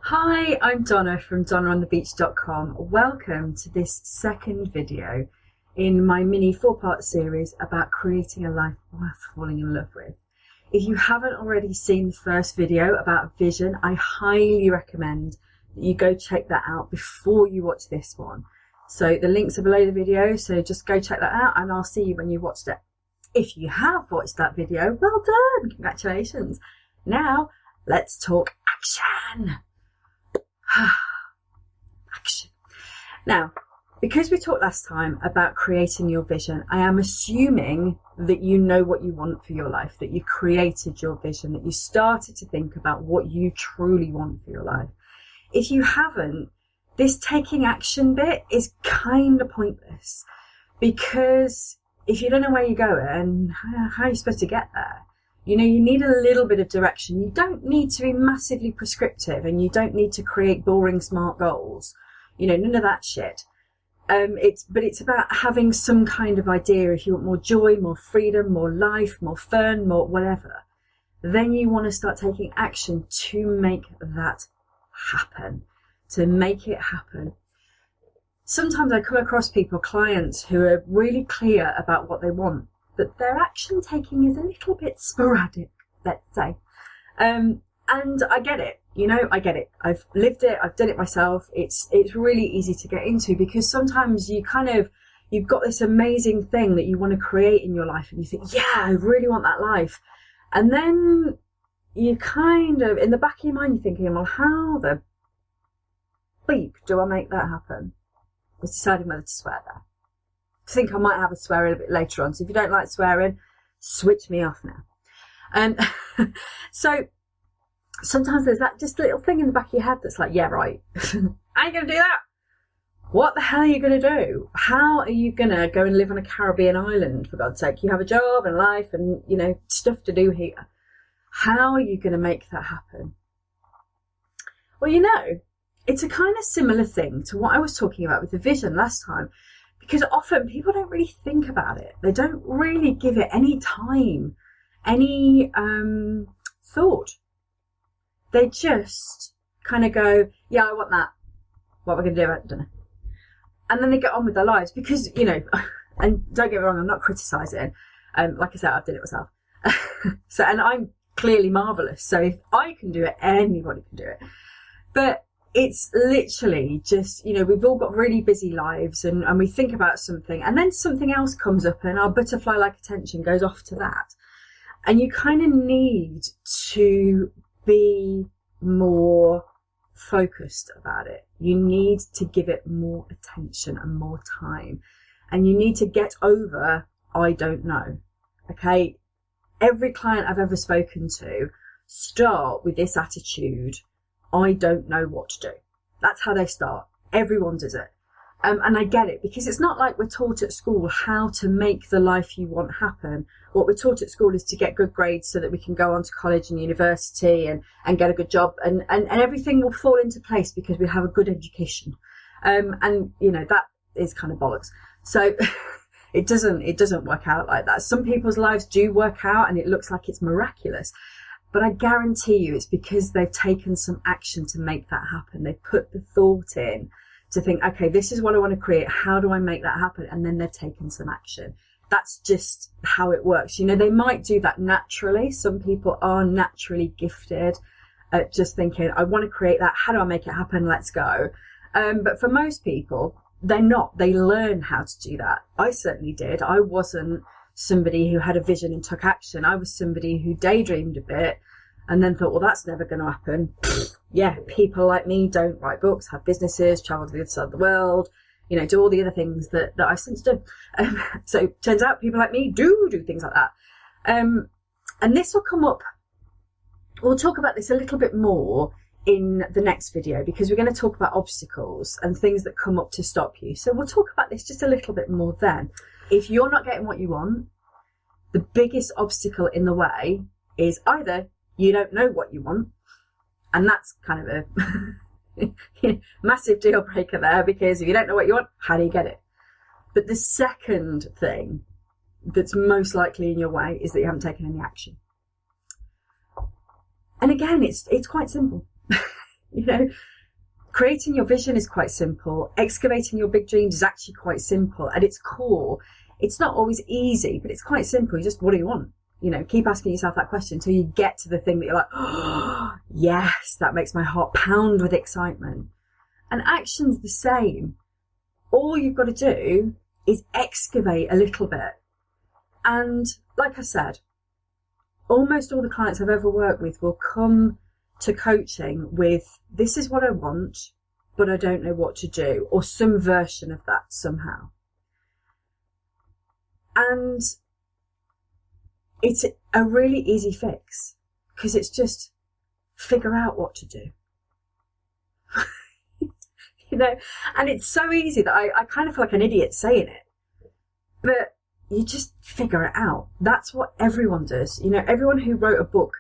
Hi, I'm Donna from donnaonthebeach.com. Welcome to this second video in my mini 4-part series about creating a life worth falling in love with. If you haven't already seen the first video about vision, I highly recommend that you go check that out before you watch this one. So the links are below the video, so just go check that out and I'll see you when you've watched it. If you have watched that video, well done, congratulations. Now, let's talk action. Action. Now, because we talked last time about creating your vision, I am assuming that you know what you want for your life, that you created your vision, that you started to think about what you truly want for your life. If you haven't, this taking action bit is kind of pointless, because if you don't know where you're going, how are you supposed to get there? You know, you need a little bit of direction. You don't need to be massively prescriptive, and you don't need to create boring smart goals. You know, none of that shit. But it's about having some kind of idea. If you want more joy, more freedom, more life, more fun, more whatever, then you want to start taking action to make that happen, to make it happen. Sometimes I come across clients who are really clear about what they want, but their action taking is a little bit sporadic, let's say. And I get it, I get it. I've lived it, I've done it myself. It's really easy to get into, because sometimes you've got this amazing thing that you want to create in your life, and you think, yeah, I really want that life. And then you kind of, in the back of your mind, you're thinking, well, how the bleep do I make that happen? I was deciding whether to swear there. I think I might have a swear a bit later on, so if you don't like swearing, switch me off now. So sometimes there's that just little thing in the back of your head that's like, yeah, right, I ain't gonna do that. What the hell are you gonna do? How are you gonna go and live on a Caribbean island, for God's sake? You have a job and life and, stuff to do here. How are you gonna make that happen? Well, it's a kind of similar thing to what I was talking about with the vision last time. Because often people don't really think about it. They don't really give it any time, any thought. They just kind of go, yeah, I want that. What am I going to do? I don't know. And then they get on with their lives because, and don't get me wrong, I'm not criticising. Like I said, I've done it myself. And I'm clearly marvellous. So if I can do it, anybody can do it. But it's literally just, we've all got really busy lives and we think about something and then something else comes up and our butterfly-like attention goes off to that. And you kind of need to be more focused about it. You need to give it more attention and more time. And you need to get over, I don't know. Okay? Every client I've ever spoken to start with this attitude, I don't know what to do. That's how they start. Everyone does it. And I get it, because it's not like we're taught at school how to make the life you want happen. What we're taught at school is to get good grades so that we can go on to college and university and get a good job and everything will fall into place because we have a good education. That is kind of bollocks. So it doesn't work out like that. Some people's lives do work out and it looks like it's miraculous. But I guarantee you it's because they've taken some action to make that happen. They've put the thought in to think, okay, this is what I want to create. How do I make that happen? And then they've taken some action. That's just how it works. They might do that naturally. Some people are naturally gifted at just thinking, I want to create that. How do I make it happen? Let's go. But for most people, they're not. They learn how to do that. I certainly did. I wasn't somebody who had a vision and took action. I was somebody who daydreamed a bit and then thought, well, that's never going to happen. Yeah, people like me don't write books, have businesses, travel to the other side of the world, do all the other things that I've since done. So it turns out people like me do things like that. And this will come up. We'll talk about this a little bit more in the next video, because we're going to talk about obstacles and things that come up to stop you. So we'll talk about this just a little bit more then. If you're not getting what you want, the biggest obstacle in the way is either you don't know what you want, and that's kind of a massive deal breaker there, because if you don't know what you want, how do you get it? But the second thing that's most likely in your way is that you haven't taken any action. And again, it's quite simple. You know, creating your vision is quite simple. Excavating your big dreams is actually quite simple. At its core, it's not always easy, but it's quite simple. You just, what do you want? You know, keep asking yourself that question until you get to the thing that you're like, oh, yes, that makes my heart pound with excitement. And action's the same. All you've got to do is excavate a little bit. And like I said, almost all the clients I've ever worked with will come to coaching with, this is what I want, but I don't know what to do, or some version of that somehow. And it's a really easy fix, because it's just figure out what to do. You know, and it's so easy that I kind of feel like an idiot saying it, but you just figure it out. That's what everyone does. You know, everyone who wrote a book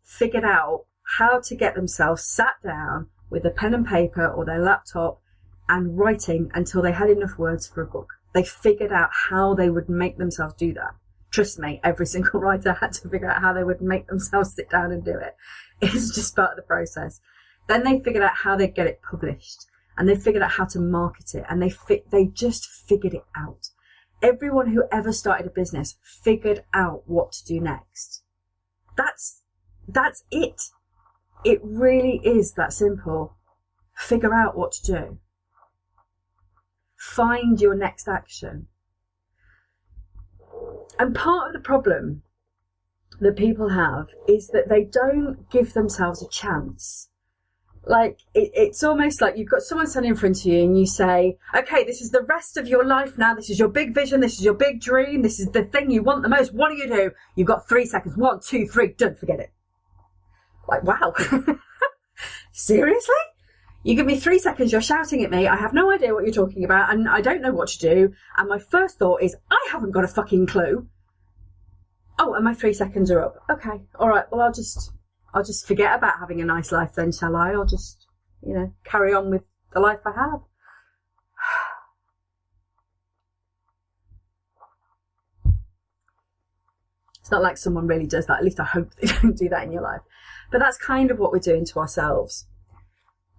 figured out how to get themselves sat down with a pen and paper or their laptop and writing until they had enough words for a book. They figured out how they would make themselves do that. Trust me, every single writer had to figure out how they would make themselves sit down and do it. It's just part of the process. Then they figured out how they'd get it published, and they figured out how to market it, and they just figured it out. Everyone who ever started a business figured out what to do next. That's it. It really is that simple. Figure out what to do. Find your next action. And part of the problem that people have is that they don't give themselves a chance. Like, it's almost like you've got someone standing in front of you and you say, okay, this is the rest of your life now. This is your big vision. This is your big dream. This is the thing you want the most. What do you do? You've got 3 seconds. 1, 2, 3. Don't forget it. Like, wow. Seriously? You give me 3 seconds. You're shouting at me. I have no idea what you're talking about, and I don't know what to do. And my first thought is, I haven't got a fucking clue. Oh, and my 3 seconds are up. Okay. All right. Well, I'll just forget about having a nice life then, shall I? I'll just, you know, carry on with the life I have. It's not like someone really does that. At least I hope they don't do that in your life. But that's kind of what we're doing to ourselves.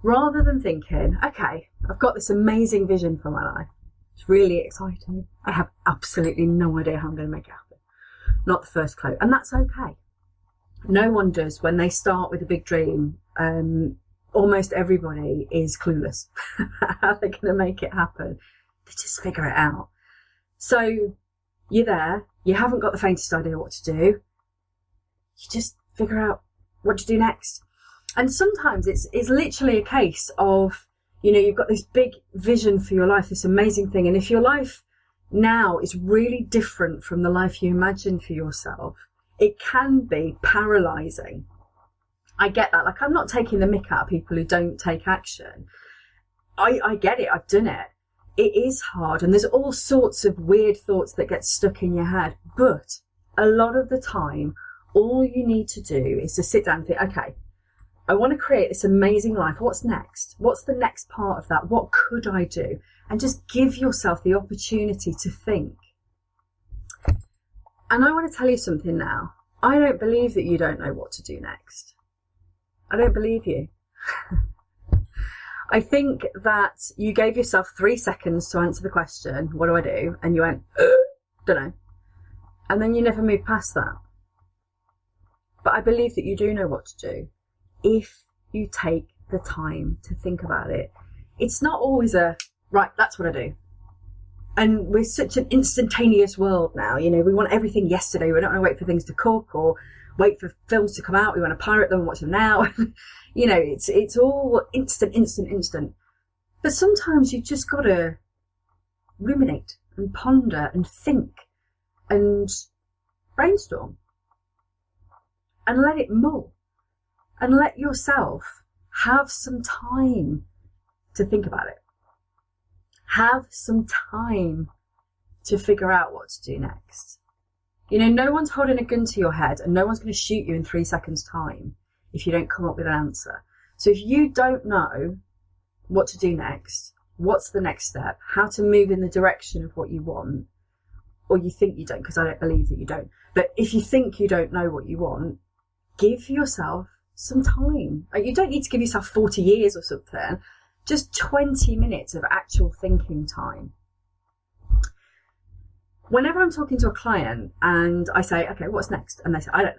Rather than thinking, okay, I've got this amazing vision for my life. It's really exciting. I have absolutely no idea how I'm going to make it happen. Not the first clue. And that's okay. No one does when they start with a big dream. Almost everybody is clueless how they're going to make it happen. They just figure it out. So you're there. You haven't got the faintest idea what to do. You just figure out what to do next. And sometimes it's literally a case of, you know, you've got this big vision for your life, this amazing thing. And if your life now is really different from the life you imagined for yourself, it can be paralyzing. I get that. Like, I'm not taking the mick out of people who don't take action. I get it. I've done it. It is hard. And there's all sorts of weird thoughts that get stuck in your head. But a lot of the time, all you need to do is to sit down and think, okay, I want to create this amazing life. What's next? What's the next part of that? What could I do? And just give yourself the opportunity to think. And I want to tell you something now. I don't believe that you don't know what to do next. I don't believe you. I think that you gave yourself 3 seconds to answer the question, what do I do? And you went, don't know. And then you never moved past that. But I believe that you do know what to do if you take the time to think about it. It's not always right, that's what I do. And we're such an instantaneous world now. You know, we want everything yesterday. We don't want to wait for things to cook or wait for films to come out. We want to pirate them and watch them now. You know, it's all instant. But sometimes you just got to ruminate and ponder and think and brainstorm and let it mull and let yourself have some time to think about it. Have some time to figure out what to do next. You know, no one's holding a gun to your head and no one's going to shoot you in 3 seconds' time if you don't come up with an answer. So if you don't know what to do next, what's the next step, how to move in the direction of what you want, or you think you don't, because I don't believe that you don't, but if you think you don't know what you want, give yourself some time. You don't need to give yourself 40 years or something. Just 20 minutes of actual thinking time. Whenever I'm talking to a client and I say, okay, what's next? And they say, I don't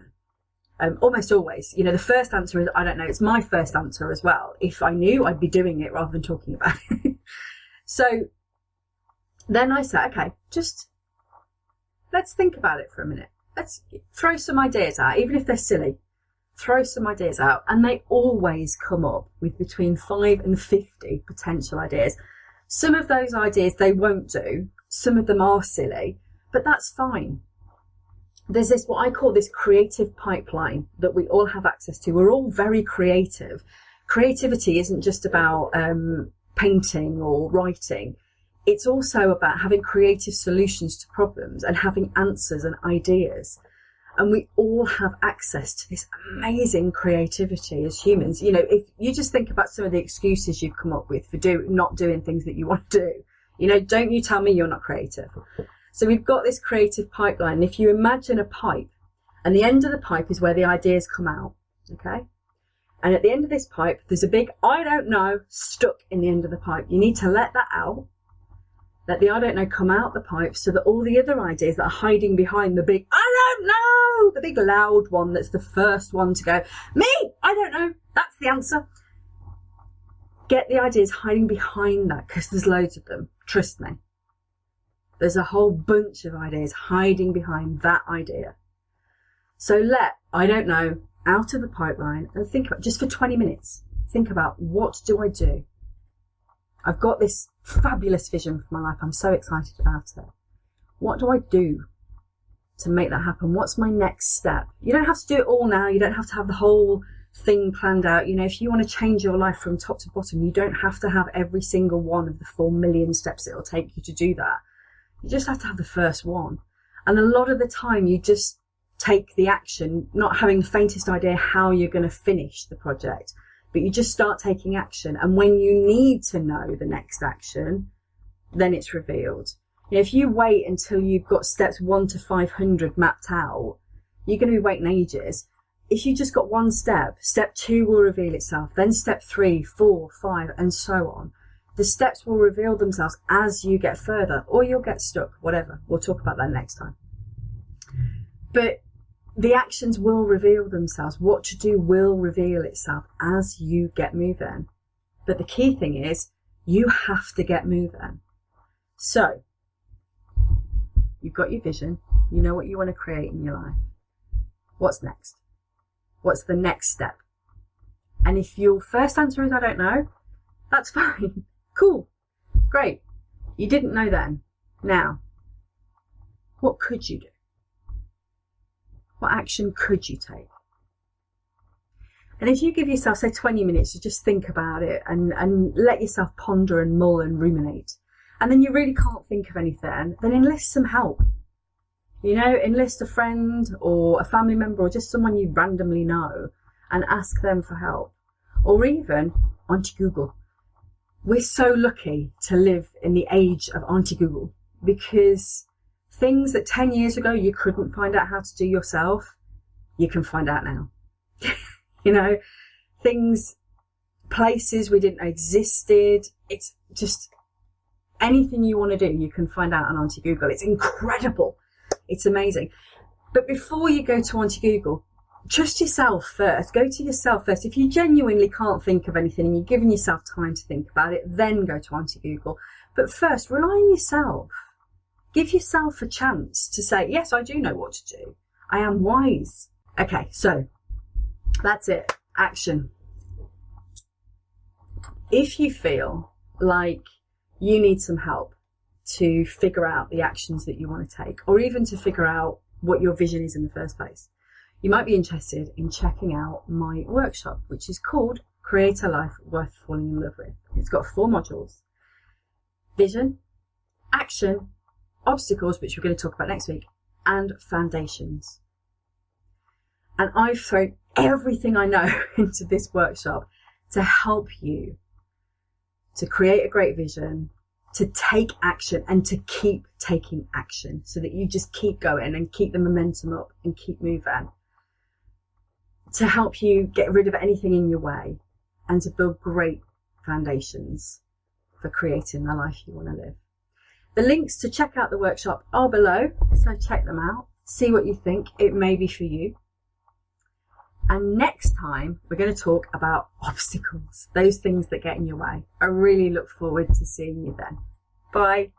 know. Almost always, the first answer is, I don't know. It's my first answer as well. If I knew, I'd be doing it rather than talking about it. So then I say, okay, just let's think about it for a minute. Let's throw some ideas out, even if they're silly. Throw some ideas out, and they always come up with between 5 and 50 potential ideas. Some of those ideas they won't do. Some of them are silly, but that's fine. There's this, what I call this creative pipeline that we all have access to. We're all very creative. Creativity isn't just about painting or writing. It's also about having creative solutions to problems and having answers and ideas. And we all have access to this amazing creativity as humans. If you just think about some of the excuses you've come up with for not doing things that you want to do, don't you tell me you're not creative. So we've got this creative pipeline. If you imagine a pipe, and the end of the pipe is where the ideas come out, okay? And at the end of this pipe, there's a big I don't know stuck in the end of the pipe. You need to let that out. Let the I don't know come out the pipe so that all the other ideas that are hiding behind the big I don't know, the big loud one that's the first one to go, me, I don't know, that's the answer. Get the ideas hiding behind that, because there's loads of them. Trust me. There's a whole bunch of ideas hiding behind that idea. So let I don't know out of the pipeline and think about, just for 20 minutes, think about, what do I do? I've got this fabulous vision for my life. I'm so excited about it. What do I do to make that happen? What's my next step? You don't have to do it all now. You don't have to have the whole thing planned out. If you want to change your life from top to bottom, you don't have to have every single one of the 4 million steps it'll take you to do that. You just have to have the first one. And a lot of the time you just take the action, not having the faintest idea how you're going to finish the project. But you just start taking action. And when you need to know the next action, then it's revealed. If you wait until you've got steps 1 to 500 mapped out, you're going to be waiting ages. If you just got one step, step 2 will reveal itself. Then step 3, 4, 5, and so on. The steps will reveal themselves as you get further, or you'll get stuck, whatever. We'll talk about that next time. But the actions will reveal themselves. What to do will reveal itself as you get moving. But the key thing is, you have to get moving. So, you've got your vision. You know what you want to create in your life. What's next? What's the next step? And if your first answer is I don't know, that's fine. Cool. Great. You didn't know then. Now, what could you do? What action could you take? And if you give yourself, say, 20 minutes to just think about it and let yourself ponder and mull and ruminate, and then you really can't think of anything, then enlist some help. Enlist a friend or a family member or just someone you randomly know and ask them for help. Or even Auntie Google. We're so lucky to live in the age of Auntie Google, because things that 10 years ago you couldn't find out how to do yourself, you can find out now. Things, places we didn't know existed. It's just anything you want to do, you can find out on Auntie Google. It's incredible. It's amazing. But before you go to Auntie Google, trust yourself first. Go to yourself first. If you genuinely can't think of anything and you're giving yourself time to think about it, then go to Auntie Google. But first, rely on yourself. Give yourself a chance to say, yes, I do know what to do. I am wise. Okay, so that's it. Action. If you feel like you need some help to figure out the actions that you want to take, or even to figure out what your vision is in the first place, you might be interested in checking out my workshop, which is called Create a Life Worth Falling in Love With. It's got 4 modules: vision, action, obstacles, which we're going to talk about next week, and foundations. And I've thrown everything I know into this workshop to help you to create a great vision, to take action, and to keep taking action, so that you just keep going and keep the momentum up and keep moving. to help you get rid of anything in your way and to build great foundations for creating the life you want to live. The links to check out the workshop are below, so check them out, see what you think. It may be for you. And next time we're going to talk about obstacles, those things that get in your way. I really look forward to seeing you then. Bye.